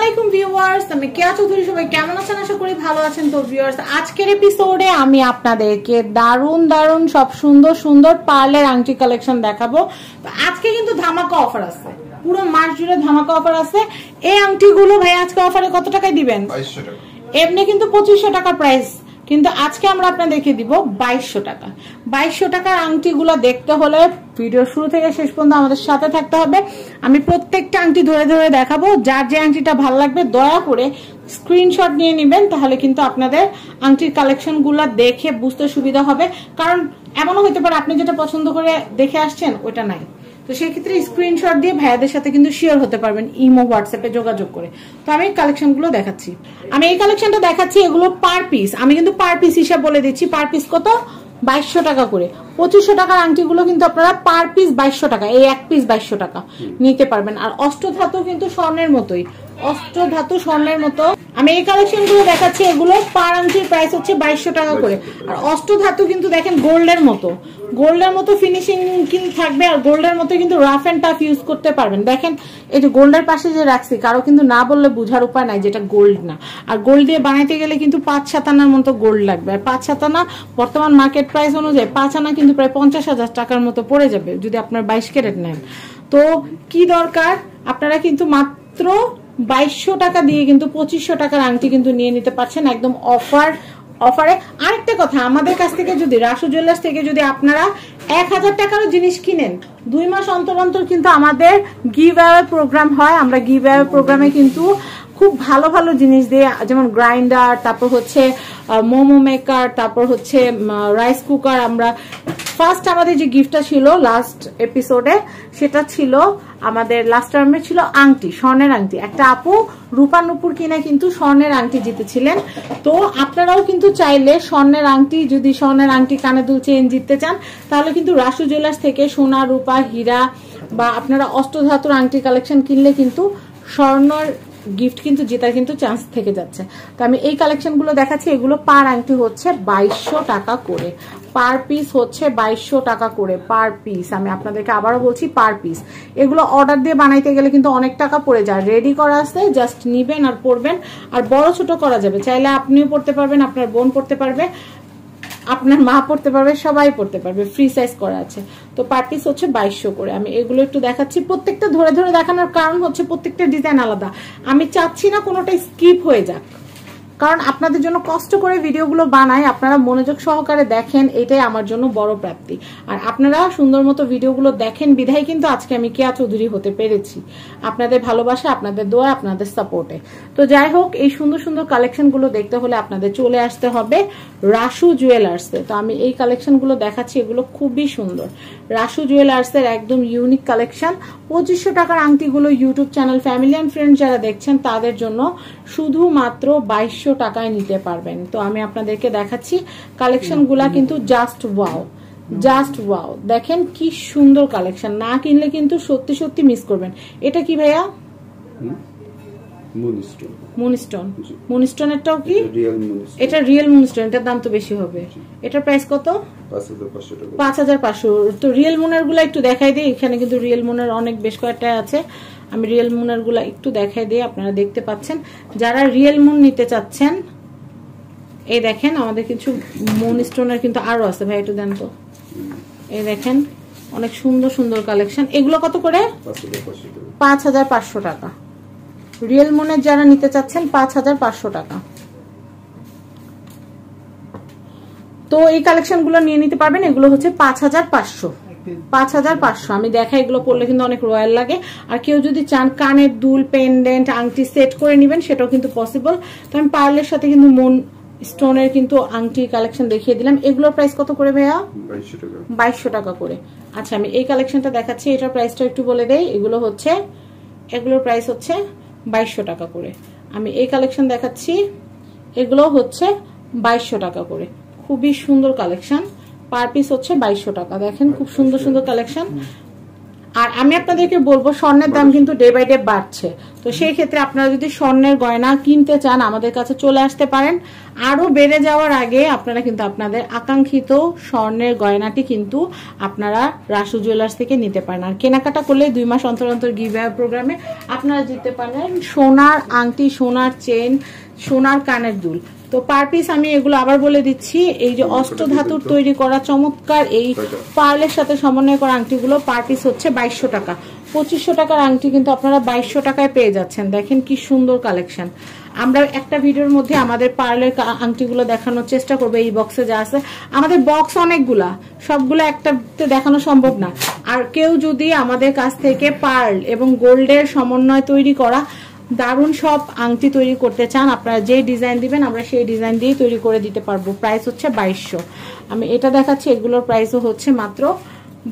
আলাইকুম ভিউয়ার্স, আমি কেয়া চৌধুরী। সবাই কেমন আছেন? আশা করি ভালো আছেন। তো ভিউয়ার্স, আজকের এপিসোডে আমি আপনাদেরকে দারুন দারুন সব সুন্দর সুন্দর পার্লের আংটি কালেকশন দেখাবো। তো আজকে কিন্তু ধামাকা অফার আছে, পুরো মাস জুড়ে ধামাকা অফার আছে। এই আংটিগুলো ভাই আজকে অফারে কত টাকায় দিবেন? 2200 টাকা। এমনি কিন্তু 2500 টাকা প্রাইস, কিন্তু আজকে আমরা আপনাদেরকে দিব 2200 টাকা। 2200 টাকার আংটিগুলো দেখতে হলে ভিডিও শুরু থেকে শেষ পর্যন্ত আমাদের সাথে থাকতে হবে। আমি প্রত্যেকটা আংটি ধরে ধরে দেখাবো। যার যে আংটিটা ভালো লাগবে দয়া করে স্ক্রিনশট নিয়ে নেবেন, তাহলে কিন্তু আপনাদের আংটির কালেকশনগুলো দেখে বুঝতে সুবিধা হবে। কারণ এমনও হতে পারে আপনি যেটা পছন্দ করে দেখে আসছেন ওটা নাই, তো সেই ক্ষেত্রে স্ক্রিনশট দিয়ে ভাইয়াদের সাথে কিন্তু শেয়ার হতে পারবেন ইমো হোয়াটসঅ্যাপে যোগাযোগ করে। তো আমি কালেকশনগুলো দেখাচ্ছি। আমি এই কালেকশনটা দেখাচ্ছি, এগুলো পার পিস, আমি কিন্তু পার পিস হিসাব বলে দিচ্ছি। পার পিস কত? 2200 টাকা করে। 2500 টাকার আংটিগুলো কিন্তু আপনারা পার পিস 2200 টাকা, এই এক পিস 2200 টাকা নিতে পারবেন। আর অষ্টধাতু কিন্তু স্বর্ণের মতোই, অষ্টধাতু স্বর্ণের মতো। আমি এই কালেকশন গুলো দেখাচ্ছি, এগুলো পার আংটির প্রাইস হচ্ছে 2200 টাকা করে। আর অষ্টধাতু কিন্তু দেখেন গোল্ডের মতো, গোল্ডের মতো ফিনিশিং কিন্তু থাকবে। আর গোল্ডের মতো কিন্তু রাফ এন্ড টাফ ইউজ করতে পারবেন। দেখেন এই যে গোল্ডের পাশে যে রাখছি, কারো কিন্তু না বললে বুঝার উপায় নাই যেটা গোল্ড না। আর গোল্ড দিয়ে বানাইতে গেলে কিন্তু 5-7 আনার মতো গোল্ড লাগবে। আর 5-7 আনা বর্তমান মার্কেট প্রাইস অনুযায়ী 5 আনা কিন্তু প্রায় 50,000 টাকার মতো পড়ে যাবে যদি আপনার 22 ক্যারেট নেন। তো কি দরকার, আপনারা কিন্তু মাত্র 2200 টাকা দিয়ে কিন্তু 2500 টাকার আংটি কিন্তু নিয়ে নিতে পারছেন একদম অফারে। আরেকটা কথা, আমাদের কাছ থেকে যদি রাসু জুয়েলার্স থেকে যদি আপনারা 1000 টাকারও জিনিস কিনেন, 2 মাস অন্তর অন্তর কিন্তু আমাদের গিভ অ্যাওয়ে প্রোগ্রাম হয়। আমরা গিভ অ্যাওয়ে প্রোগ্রামে কিন্তু খুব ভালো ভালো জিনিস দিয়ে, যেমন গ্রাইন্ডার, তারপর হচ্ছে মোমো মেকার, তারপর হচ্ছে রাইস কুকার। আমরা ফার্স্ট আমাদের যে গিফটটা ছিল লাস্ট এপিসোডে, সেটা ছিল আমাদের লাস্ট টার্মে ছিল আংটি, স্বর্ণের আংটি। একটা আপু রূপা নুপুর কিনা কিন্তু স্বর্ণের আংটি জিতেছিলেন। তো আপনারাও কিন্তু চাইলে স্বর্ণের আংটি, যদি স্বর্ণের আংটি, কানে দুল, চেন জিততে চান, তাহলে কিন্তু রাসু জুয়েলার্স থেকে সোনা, রূপা, হীরা বা আপনারা অষ্টধাতুর আংটি কালেকশন কিনলে কিন্তু স্বর্ণের গিফট কিন্তু জেতার কিন্তু চান্স থেকে যাচ্ছে। তো আমি এই কালেকশনগুলো দেখাচ্ছি। এগুলো পার আংটি হচ্ছে 2200 টাকা করে, পার পিস হচ্ছে 2200 টাকা করে পার পিস। আমি আপনাদেরকে আবারও বলছি পার পিস। এগুলো অর্ডার দিয়ে বানাইতে গেলে কিন্তু অনেক টাকা পড়ে যায়। রেডি করা আছে, জাস্ট নিবেন আর পরবেন। আর বড় ছোট করা যাবে, চাইলে আপনিও পড়তে পারবেন, আপনার বোন পড়তে পারবে, আপনার মা পড়তে পারবে, সবাই পড়তে পারবে, ফ্রি সাইজ করা আছে। তো পার পিস হচ্ছে 2200 করে। আমি এগুলো একটু দেখাচ্ছি। প্রত্যেকটা ধরে ধরে দেখানোর কারণ হচ্ছে প্রত্যেকটা ডিজাইন আলাদা। আমি চাচ্ছি না কোনোটা স্কিপ হয়ে যাক, কারণ আপনাদের জন্য কষ্ট করে ভিডিওগুলো বানাই, আপনারা মনোযোগ সহকারে দেখেন, এটাই আমার জন্য বড় প্রাপ্তি। আর আপনারা সুন্দর মতো ভিডিওগুলো দেখেন বিধায় কিন্তু আজকে আমি কেয়া চৌধুরী হতে পেরেছি, আপনাদের ভালোবাসা, আপনাদের দোয়া, আপনাদের সাপোর্টে। তো যাই হোক, এই সুন্দর সুন্দর কালেকশনগুলো দেখতে হলে আপনাদের চলে আসতে হবে রাসু জুয়েলার্সে। তো আমি এই কালেকশনগুলো দেখাচ্ছি, এগুলো খুবই সুন্দর। রাসু জুয়েলার্সের একদম ইউনিক কালেকশন। 2500 টাকার আংটিগুলো YouTube channel family and friend যারা দেখছেন তাদের জন্য শুধুমাত্র 2200 টাকায় নিতে পারবেন। তো আমি আপনাদেরকে দেখাচ্ছি কালেকশনগুলা, কিন্তু জাস্ট ওয়াও, জাস্ট ওয়াও। দেখেন কি সুন্দর কালেকশন, না কিনলে কিন্তু সত্যি সত্যি মিস করবেন। এটা কি ভাইয়া? মুনস্টোন। মুনস্টোনেরটাও কি? এটা রিয়েল মুনস্টোন। এটার দাম তো বেশি হবে। এটার প্রাইস কত? 5500। তো রিয়েল মুনের গুলা একটু দেখাই দিই। এখানে কিন্তু রিয়েল মুনের অনেক বেশ কয়েকটা আছে। আমি রিয়েল মুনের গুলা একটু দেখাই দিই, আপনারা দেখতে পাচ্ছেন। যারা রিয়েল মুন নিতে চাচ্ছেন, এই দেখেন আমাদের কিছু মুনস্টোনের কিন্তু আরো আছে। ভাই একটু দেন তো। এই দেখেন অনেক সুন্দর সুন্দর কালেকশন। এগুলো কত করে? 5500 টাকা। রিয়েল মুনের যারা নিতে চাচ্ছেন 5500 টাকা। তো এই কালেকশন গুলো নিয়ে নিতে পারবেন। এগুলো হচ্ছে 5500। আমি দেখাই, এগুলো পরলে কিন্তু অনেক রয়্যাল লাগে। আর কেউ যদি চান কানের দুল, পেন্ডেন্ট, আংটি সেট করে নিবেন, সেটাও কিন্তু পসিবল। তো আমি পার্লের সাথে কিন্তু মুন স্টোনের কিন্তু আংটি কালেকশন দেখিয়ে দিলাম। এগুলোর প্রাইস কত করে ভাইয়া? 2200 টাকা করে। আচ্ছা, আমি এই কালেকশনটা দেখাচ্ছি, এটার প্রাইসটা একটু বলে দেই। এগুলোর প্রাইস হচ্ছে 2200 টাকা করে। আমি এই কালেকশন দেখাচ্ছি, এগুলো হচ্ছে 2200 টাকা করে। খুবই সুন্দর কালেকশন। পার পিস হচ্ছে 2200 টাকা। দেখেন খুব সুন্দর সুন্দর কালেকশন। আর আমি আপনাদেরকে বলবো স্বর্ণের দাম কিন্তু ডে বাই ডে বাড়ছে, তো সেই ক্ষেত্রে আপনারা যদি স্বর্ণের গয়না কিনতে চান আমাদের কাছে চলে আসতে পারেন। আরো বেড়ে যাওয়ার আগে আপনারা কিন্তু আপনাদের আকাঙ্ক্ষিত স্বর্ণের গয়নাটি কিন্তু আপনারা রাসু জুয়েলার্স থেকে নিতে পারেন। আর কেনাকাটা করলে 2 মাস অন্তর অন্তর গিভঅ্যাওয়ে প্রোগ্রামে আপনারা জিততে পারেন সোনার আংটি, সোনার চেন, সোনার কানের দুল। তো পার পিস আমি এগুলো আবার বলে দিচ্ছি, এই যে অষ্ট ধাতুর তৈরি করা চমৎকার এই পার্লের সাথে সমন্বয় করা আংটিগুলো পার পিস হচ্ছে 2200 টাকা। 2500 টাকার আংটি কিন্তু আপনারা 2200 টাকায় পেয়ে যাচ্ছেন। দেখেন কি সুন্দর কালেকশন। আমরা একটা ভিডিওর মধ্যে আমাদের পার্লের আংটিগুলো দেখানোর চেষ্টা করবো। এই বক্সে যা আছে, আমাদের বক্স অনেকগুলা, সবগুলো একটাতে দেখানো সম্ভব না। আর কেউ যদি আমাদের কাছ থেকে পার্ল এবং গোল্ডের সমন্বয় তৈরি করা দারুণ সব আংটি তৈরি করতে চান, আপনারা যে ডিজাইন দিবেন আমরা সেই ডিজাইন দিয়ে তৈরি করে দিতে পারবো। প্রাইস হচ্ছে 2200। আমি এটা দেখাচ্ছি, এগুলোর প্রাইসও হচ্ছে মাত্র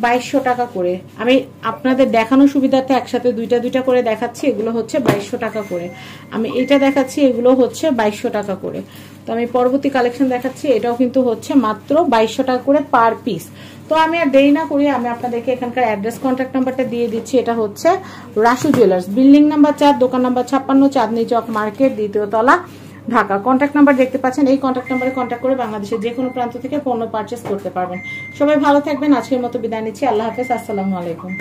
2200 টাকা করে। আমি আপনাদের দেখানোর সুবিধার্থে একসাথে দুইটা করে দেখাচ্ছি। এগুলো হচ্ছে 2200 টাকা করে। আমি এটা দেখাচ্ছি, এগুলো হচ্ছে 2200 টাকা করে। তো আমি পরবর্তী কালেকশন দেখাচ্ছি, এটাও কিন্তু হচ্ছে মাত্র 2200 টাকা করে পার পিস। তো আমি আর দেরি না করি আমি আপনাদেরকে এখানকার অ্যাড্রেস কন্ট্যাক্ট নাম্বারটা দিয়ে দিচ্ছি। এটা হচ্ছে রাসু জুয়েলার্স, বিল্ডিং নাম্বার 4, দোকান নাম্বার 56, চাঁদনী চক মার্কেট, 2য় তলা, ঢাকা। কন্ট্যাক্ট নাম্বার দেখতে পাচ্ছেন, এই কন্ট্যাক্ট নাম্বারে কন্ট্যাক্ট করে বাংলাদেশের যে কোনো প্রান্ত থেকে পণ্য পারচেস করতে পারবেন। সবাই ভালো থাকবেন, আজকের মতো বিদায় নিচ্ছি। আল্লাহ হাফেজ, আসসালামু আলাইকুম।